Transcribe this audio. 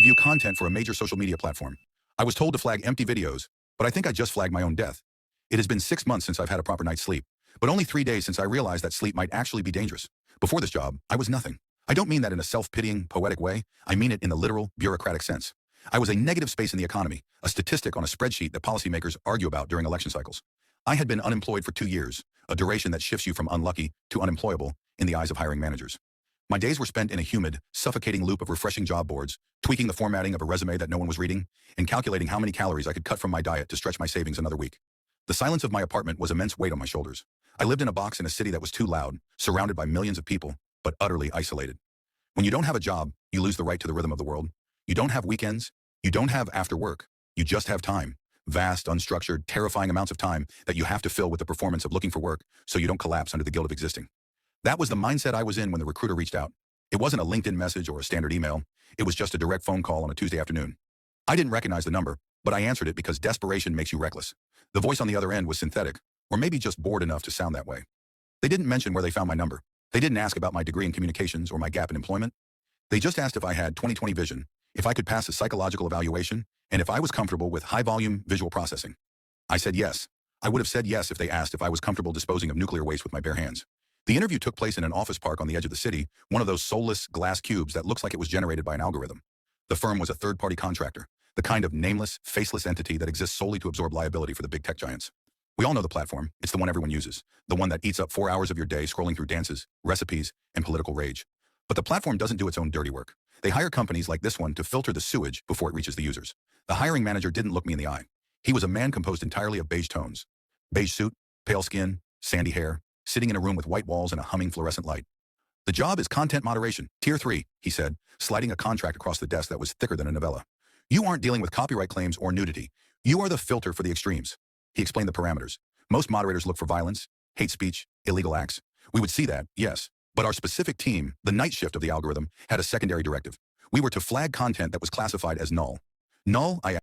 review content for a major social media platform. I was told to flag empty videos, but I think I just flagged my own death. It has been 6 months since I've had a proper night's sleep, but only 3 days since I realized that sleep might actually be dangerous. Before this job, I was nothing. I don't mean that in a self-pitying, poetic way. I mean it in the literal, bureaucratic sense. I was a negative space in the economy, a statistic on a spreadsheet that policymakers argue about during election cycles. I had been unemployed for 2 years, a duration that shifts you from unlucky to unemployable in the eyes of hiring managers. My days were spent in a humid, suffocating loop of refreshing job boards, tweaking the formatting of a resume that no one was reading, and calculating how many calories I could cut from my diet to stretch my savings another week. The silence of my apartment was immense weight on my shoulders. I lived in a box in a city that was too loud, surrounded by millions of people, but utterly isolated. When you don't have a job, you lose the right to the rhythm of the world. You don't have weekends. You don't have after work. You just have time. Vast, unstructured, terrifying amounts of time that you have to fill with the performance of looking for work so you don't collapse under the guilt of existing. That was the mindset I was in when the recruiter reached out. It wasn't a LinkedIn message or a standard email. It was just a direct phone call on a Tuesday afternoon. I didn't recognize the number, but I answered it because desperation makes you reckless. The voice on the other end was synthetic, or maybe just bored enough to sound that way. They didn't mention where they found my number. They didn't ask about my degree in communications or my gap in employment. They just asked if I had 20/20 vision, if I could pass a psychological evaluation, and if I was comfortable with high-volume visual processing. I said yes. I would have said yes if they asked if I was comfortable disposing of nuclear waste with my bare hands. The interview took place in an office park on the edge of the city, one of those soulless glass cubes that looks like it was generated by an algorithm. The firm was a third-party contractor, the kind of nameless, faceless entity that exists solely to absorb liability for the big tech giants. We all know the platform. It's the one everyone uses, the one that eats up 4 hours of your day scrolling through dances, recipes, and political rage. But the platform doesn't do its own dirty work. They hire companies like this one to filter the sewage before it reaches the users. The hiring manager didn't look me in the eye. He was a man composed entirely of beige tones. Beige suit, pale skin, sandy hair, sitting in a room with white walls and a humming fluorescent light. The job is content moderation, tier 3, he said, sliding a contract across the desk that was thicker than a novella. You aren't dealing with copyright claims or nudity. You are the filter for the extremes. He explained the parameters. Most moderators look for violence, hate speech, illegal acts. We would see that, yes. But our specific team, the night shift of the algorithm, had a secondary directive. We were to flag content that was classified as null. Null, I